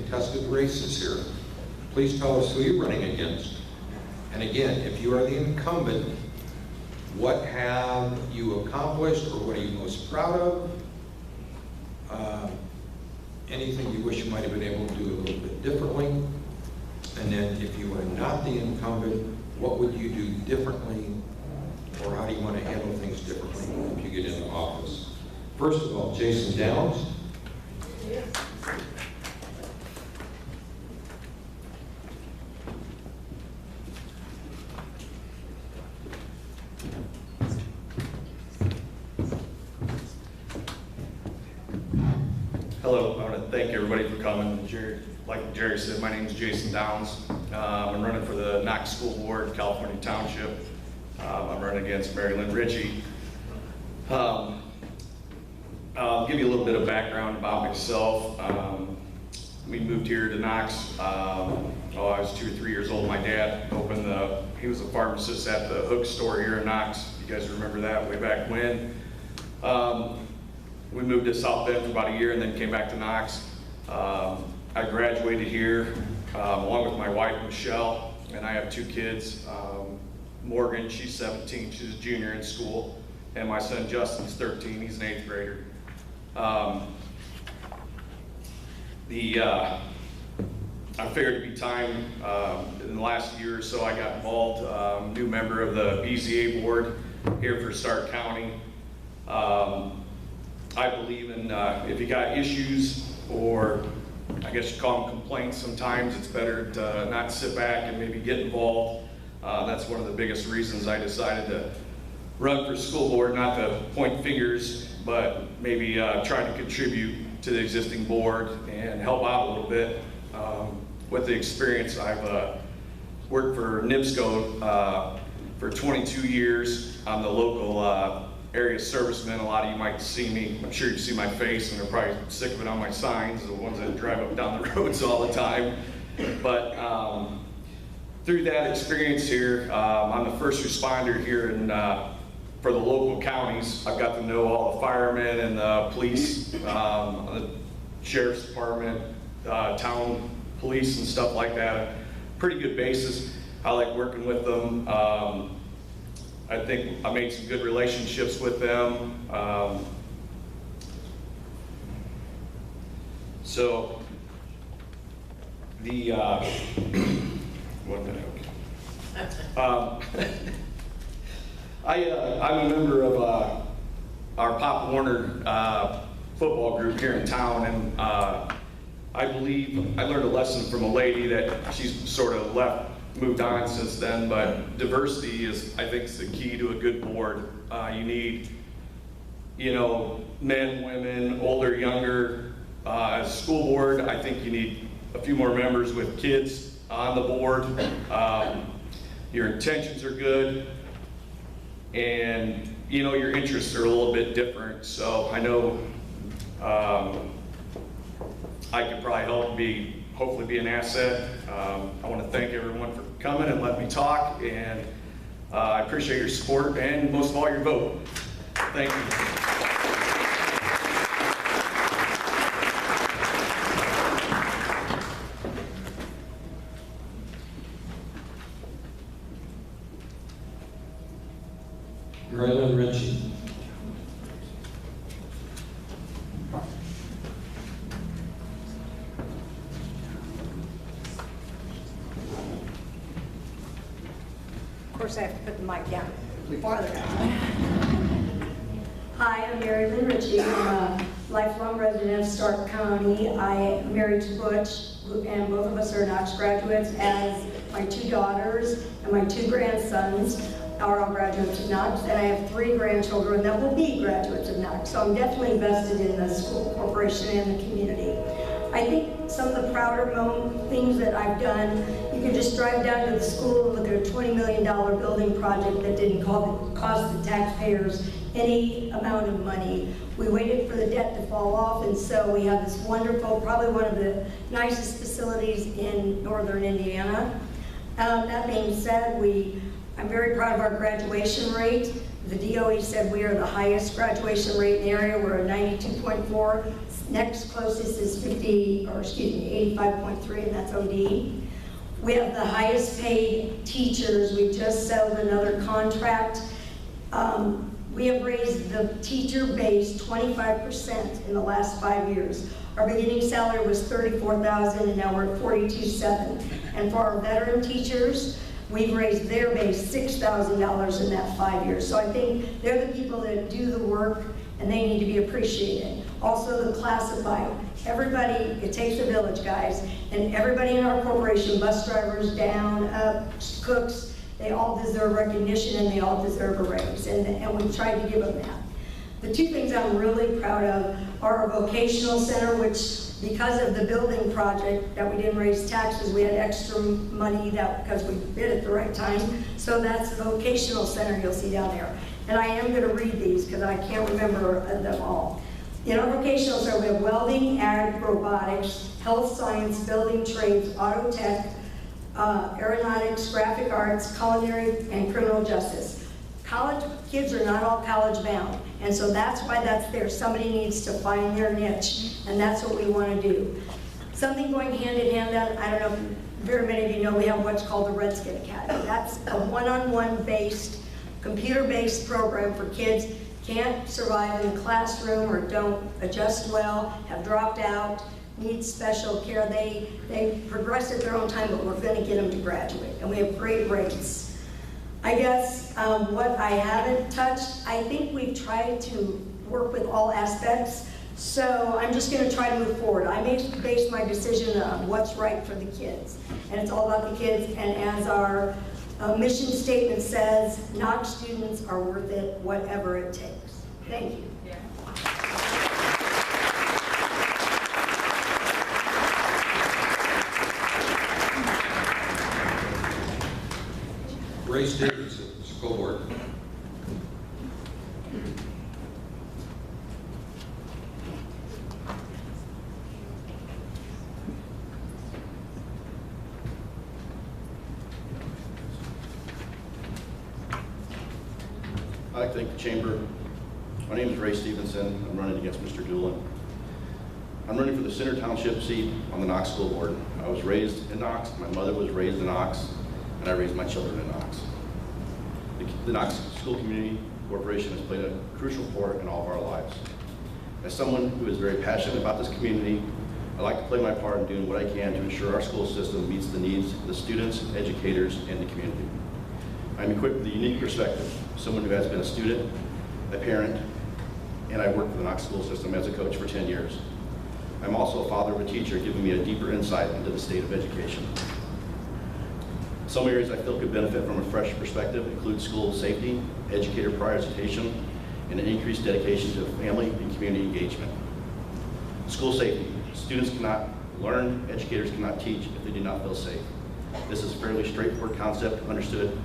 contested races here. Please tell us who you're running against. And again, if you are the incumbent, what have you accomplished or what are you most proud of? Anything you wish you might have been able to do a little bit differently. And then if you are not the incumbent, what would you do differently, or how do you want to handle things differently if you get into office? First of all, Jason Downs. Hello, I want to thank everybody for coming. Like Jerry said, my name is Jason Downs. I'm running for the Knox School Board, California Township. I'm running against Marylynn Ritchie. I'll give you a little bit of background about myself. We moved here to Knox. I was 2 or 3 years old. My dad opened he was a pharmacist at the Hook store here in Knox. You guys remember that way back when. We moved to South Bend for about a year and then came back to Knox. I graduated here along with my wife, Michelle, and I have 2 kids. Morgan, she's 17, she's a junior in school, and my son Justin's 13, he's an 8th grader. I figured it'd be time, in the last year or so I got involved, new member of the BZA board here for Starke County. I believe in, if you got issues, or I guess you call them complaints sometimes, it's better to not sit back and maybe get involved. That's one of the biggest reasons I decided to run for school board, not to point fingers, but maybe try to contribute to the existing board and help out a little bit. With the experience, I've worked for NIPSCO for 22 years. I'm the local area serviceman. A lot of you might see me, I'm sure you see my face, and they're probably sick of it on my signs, the ones that drive up down the roads all the time. But through that experience here, I'm the first responder here for the local counties. I've got to know all the firemen and the police, the sheriff's department, town police and stuff like that. Pretty good basis. I like working with them. I think I made some good relationships with them. So the 1 minute. I'm a member of our Pop Warner football group here in town, and I believe I learned a lesson from a lady that she's sort of moved on since then, but diversity is, I think, is the key to a good board. You need, men, women, older, younger. As a school board, I think you need a few more members with kids on the board. Your intentions are good, and your interests are a little bit different. So I know I could probably help hopefully be an asset. I want to thank everyone for coming and letting me talk, and I appreciate your support and most of all your vote. Thank you. Ritchie. Of course, I have to put the mic down farther down. Hi, I'm Marylynn Ritchie. I'm a lifelong resident of Starke County. I am married to Butch, and both of us are Knox graduates, as my 2 daughters and my 2 grandsons are all graduates of Knox, and I have 3 grandchildren that will be graduates of Knox. So I'm definitely invested in the school corporation and the community. I think some of the prouder things that I've done, you can just drive down to the school with their $20 million building project that didn't cost the taxpayers any amount of money. We waited for the debt to fall off, and so we have this wonderful, probably one of the nicest facilities in northern Indiana. That being said, I'm very proud of our graduation rate. The DOE said we are the highest graduation rate in the area. We're at 92.4. Next closest is 85.3, and that's OD. We have the highest paid teachers. We just settled another contract. We have raised the teacher base 25% in the last 5 years. Our beginning salary was $34,000, and now we're at $42,700. And for our veteran teachers, we've raised their base $6,000 in that 5 years. So I think they're the people that do the work, and they need to be appreciated. Also, the classified. Everybody, it takes a village, guys, and everybody in our corporation, bus drivers, down, up, cooks, they all deserve recognition and they all deserve a raise, and we tried to give them that. The two things I'm really proud of are our vocational center, which because of the building project that we didn't raise taxes, we had extra money because we bid at the right time. So that's the vocational center you'll see down there. And I am going to read these because I can't remember them all. In our vocational center, we have welding, ag, robotics, health science, building trades, auto tech, aeronautics, graphic arts, culinary, and criminal justice. College kids are not all college bound, and so that's why that's there. Somebody needs to find their niche, and that's what we want to do. Something going hand in hand, I don't know if very many of you know, we have what's called the Redskin Academy. That's a one-on-one based, computer-based program for kids can't survive in the classroom or don't adjust well, have dropped out, need special care. They progress at their own time, but we're going to get them to graduate, and we have great rates. I guess what I haven't touched, I think we've tried to work with all aspects, so I'm just going to try to move forward. I may base my decision on what's right for the kids, and it's all about the kids, and as our mission statement says, Knox students are worth it, whatever it takes. Thank you. Ray Stephenson, School Board. I'd like to thank the Chamber. My name is Ray Stephenson. I'm running against Mr. Dulin. I'm running for the Center Township seat on the Knox School Board. I was raised in Knox. My mother was raised in Knox, and I raised my children in Knox. The Knox School Community Corporation has played a crucial part in all of our lives. As someone who is very passionate about this community, I like to play my part in doing what I can to ensure our school system meets the needs of the students, educators, and the community. I'm equipped with a unique perspective, someone who has been a student, a parent, and I worked for the Knox school system as a coach for 10 years. I'm also a father of a teacher, giving me a deeper insight into the state of education. Some areas I feel could benefit from a fresh perspective include school safety, educator prioritization, and an increased dedication to family and community engagement. School safety. Students cannot learn, educators cannot teach if they do not feel safe. This is a fairly straightforward concept, understood,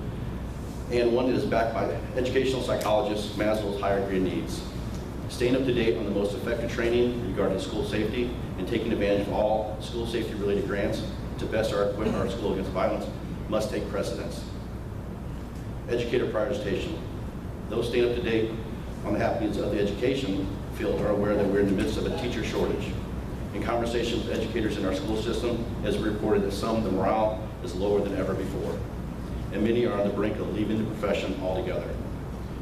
and one that is backed by educational psychologists, Maslow's hierarchy of needs. Staying up to date on the most effective training regarding school safety and taking advantage of all school safety related grants to best equip our school against violence must take precedence. Educator prioritization. Those staying up to date on the happenings of the education field are aware that we're in the midst of a teacher shortage. In conversations with educators in our school system, it has reported that the morale is lower than ever before, and many are on the brink of leaving the profession altogether.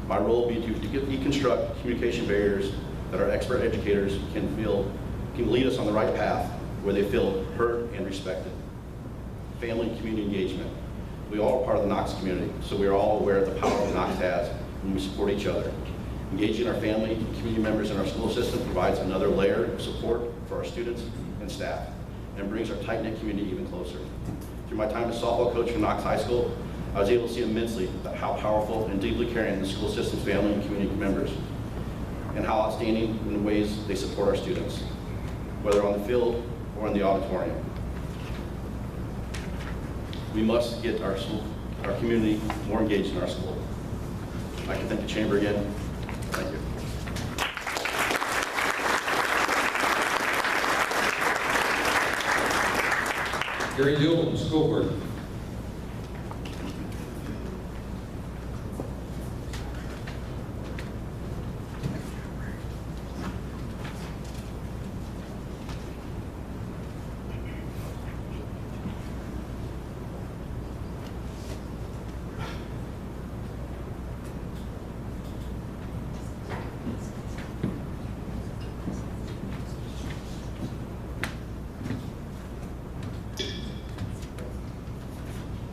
My role will be to deconstruct communication barriers that our expert educators can lead us on the right path where they feel heard and respected. Family and community engagement. We all are part of the Knox community, so we are all aware of the power that Knox has when we support each other. Engaging our family and community members in our school system provides another layer of support for our students and staff, and brings our tight-knit community even closer. Through my time as softball coach for Knox High School, I was able to see immensely how powerful and deeply caring the school system's family and community members, and how outstanding in the ways they support our students, whether on the field or in the auditorium. We must get our community more engaged in our school. I'd like to thank the Chamber again. Thank you. Gary Dulin, School Board.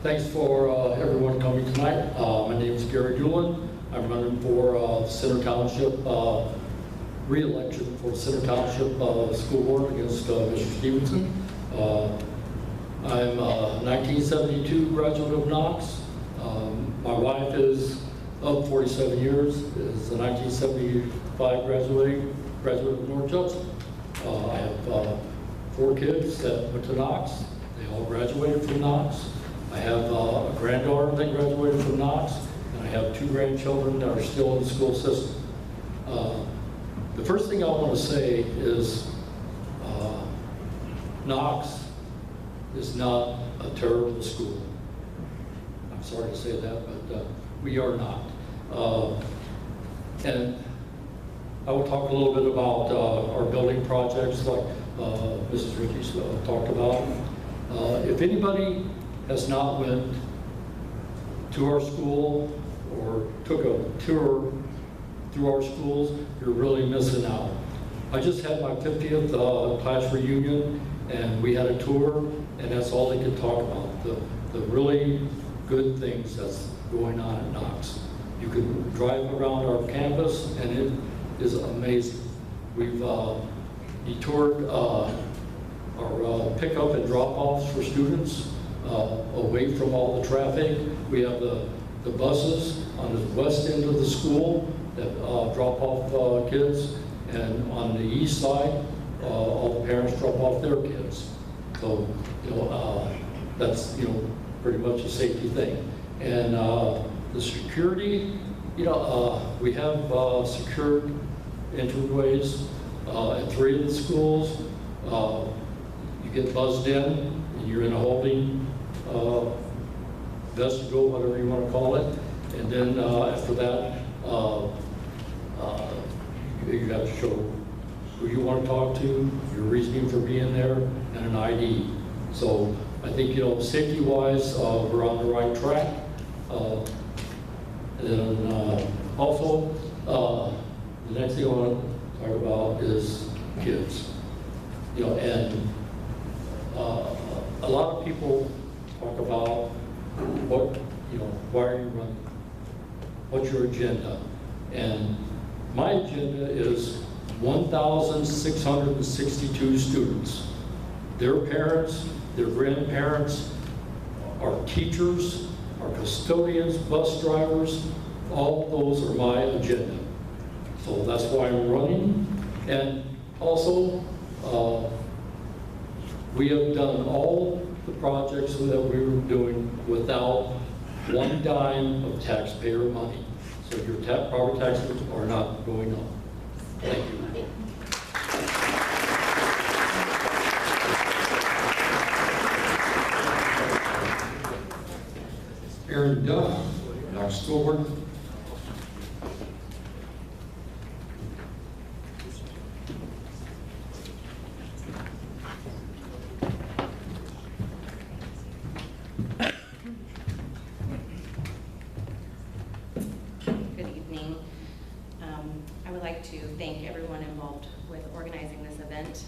Thanks for everyone coming tonight. My name is Dulin. I'm running for Center Township, re-election for Center Township School Board against Mr. Stephenson. I'm a 1972 graduate of Knox. My wife is of 47 years, is a 1975 graduate of North Judson. I have 4 kids that went to Knox. They all graduated from Knox. I have a granddaughter that graduated from Knox, and I have 2 grandchildren that are still in the school system. The first thing I want to say is Knox is not a terrible school. I'm sorry to say that, but we are not. And I will talk a little bit about our building projects like Mrs. Ritchie talked about. If anybody has not went to our school or took a tour through our schools, you're really missing out. I just had my 50th class reunion, and we had a tour, and that's all they could talk about, the really good things that's going on at Knox. You can drive around our campus, and it is amazing. We've detoured our pickup and drop-offs for students away from all the traffic. We have the buses on the west end of the school that drop off kids, and on the east side, all the parents drop off their kids. So, that's, pretty much a safety thing. And the security, we have secured entryways at 3 of the schools. You get buzzed in, and you're in a holding vestibule, whatever you want to call it. And then after that, you have to show who you want to talk to, your reasoning for being there, and an ID. So I think, safety-wise, we're on the right track. And also, the next thing I want to talk about is kids. And a lot of people talk about why are you running? What's your agenda? And my agenda is 1,662 students. Their parents, their grandparents, our teachers, our custodians, bus drivers, all those are my agenda. So that's why I'm running. And also, we have done all the projects that we were doing without one dime of taxpayer money. So your property taxes are not going up. Thank you. Erin Duff, Knox School Board. Good evening. I would like to thank everyone involved with organizing this event.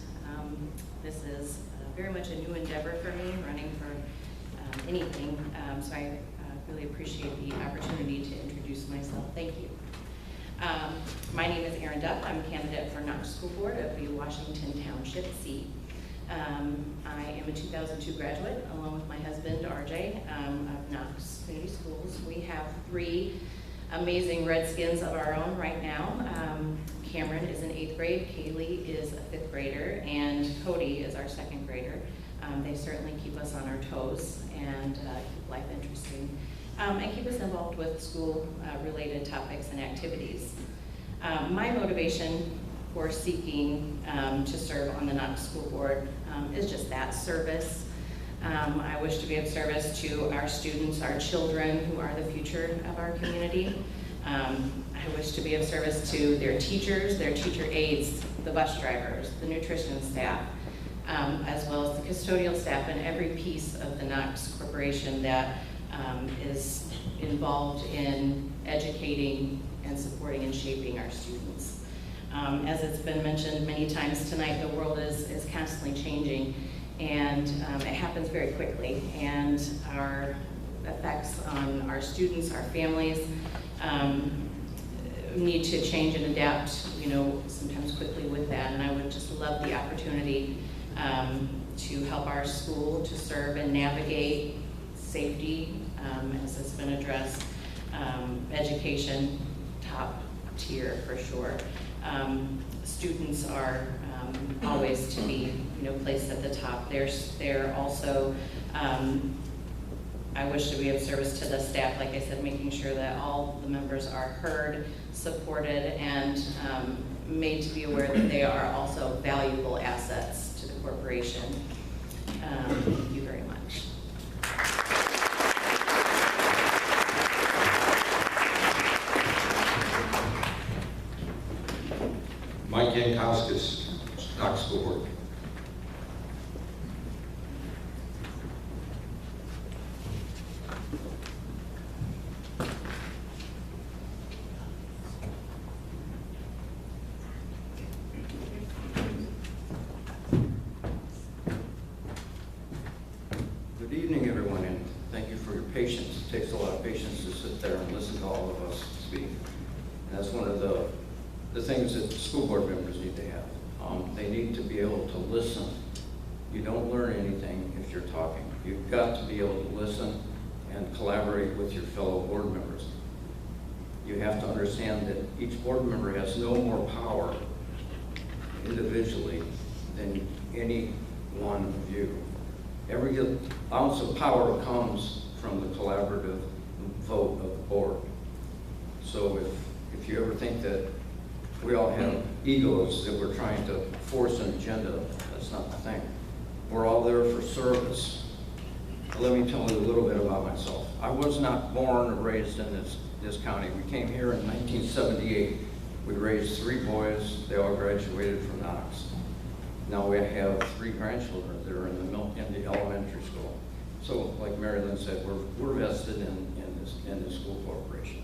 This is very much a new endeavor for me, running for anything, so I really appreciate the opportunity to introduce myself. Thank you. My name is Erin Duff. I'm a candidate for Knox School Board of the Washington Township seat. I am a 2002 graduate, along with my husband, RJ, of Knox Community Schools. We have 3 amazing Redskins of our own right now. Cameron is in 8th grade, Kaylee is a 5th grader, and Cody is our 2nd grader. They certainly keep us on our toes and keep life interesting, and keep us involved with school-related topics and activities. My motivation for seeking to serve on the Knox School Board is just that, service. I wish to be of service to our students, our children, who are the future of our community. I wish to be of service to their teachers, their teacher aides, the bus drivers, the nutrition staff, as well as the custodial staff and every piece of the Knox Corporation that is involved in educating and supporting and shaping our students. As it's been mentioned many times tonight, the world is constantly changing, and it happens very quickly, and our effects on our students, our families, need to change and adapt, sometimes quickly with that. And I would just love the opportunity to help our school to serve and navigate safety, as has been addressed, education, top tier for sure. Students are always to be, placed at the top. They're also, I wish that we have service to the staff, like I said, making sure that all the members are heard, supported, and made to be aware that they are also valuable assets to the corporation. Thank you very much. Mike Yankauskas, Knox School Board. Good evening, everyone, and thank you for your patience. It takes a lot of patience to sit there and listen to all of us speak. And that's one of the things that school board members need to have. They need to be able to listen. You don't learn anything if you're talking. You've got to be able to listen and collaborate with your fellow board members. You have to understand that each board member has no more power individually than any one of you. Every ounce of power comes from the collaborative vote of the board. So if you ever think that we all have egos that we're trying to force an agenda, that's not the thing. We're all there for service. Let me tell you a little bit about myself. I was not born or raised in this county. We came here in 1978. We raised 3 boys. They all graduated from Knox. Now we have 3 grandchildren that are in the elementary school. So, like Marylynn said, we're vested in this school corporation.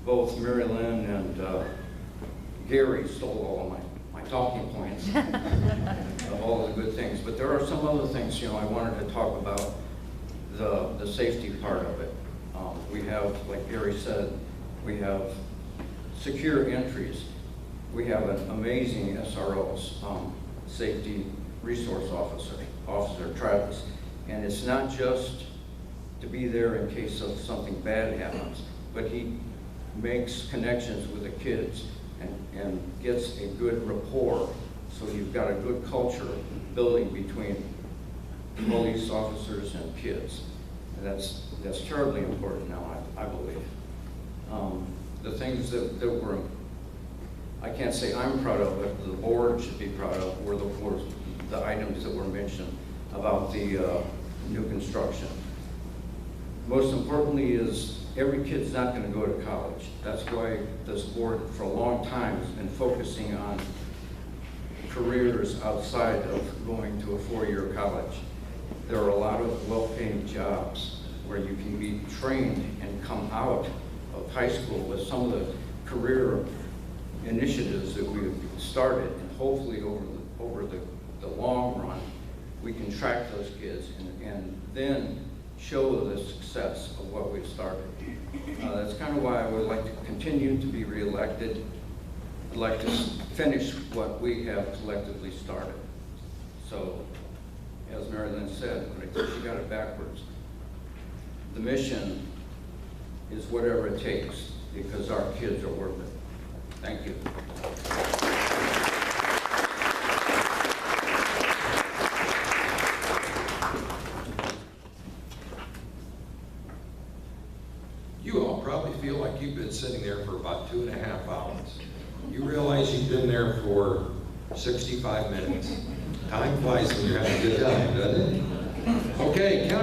Both Marylynn and Gary stole all of my talking points of all the good things. But there are some other things, I wanted to talk about the safety part of it. We have, like Gary said, we have secure entries. We have an amazing SROs, Safety Resource Officer Travis. And it's not just to be there in case of something bad happens, but he makes connections with the kids and gets a good rapport. So you've got a good culture building between police officers and kids. And that's terribly important now, I believe. The things that were, I can't say I'm proud of, but the board should be proud of, were the items that were mentioned about the new construction. Most importantly is every kid's not going to go to college. That's why this board for a long time has been focusing on careers outside of going to a 4-year college. There are a lot of well-paying jobs where you can be trained and come out of high school with some of the career initiatives that we've started, and hopefully over the long run, we can track those kids and then show the success of what we've started. That's kind of why I would like to continue to be reelected. I'd like to finish what we have collectively started. So, as Marylynn said, I think she got it backwards. The mission is whatever it takes because our kids are worth it. Thank you. You all probably feel like you've been sitting there for about 2.5 hours. You realize you've been there for 65 minutes. Time flies when you're having a good time, doesn't it? Okay, county.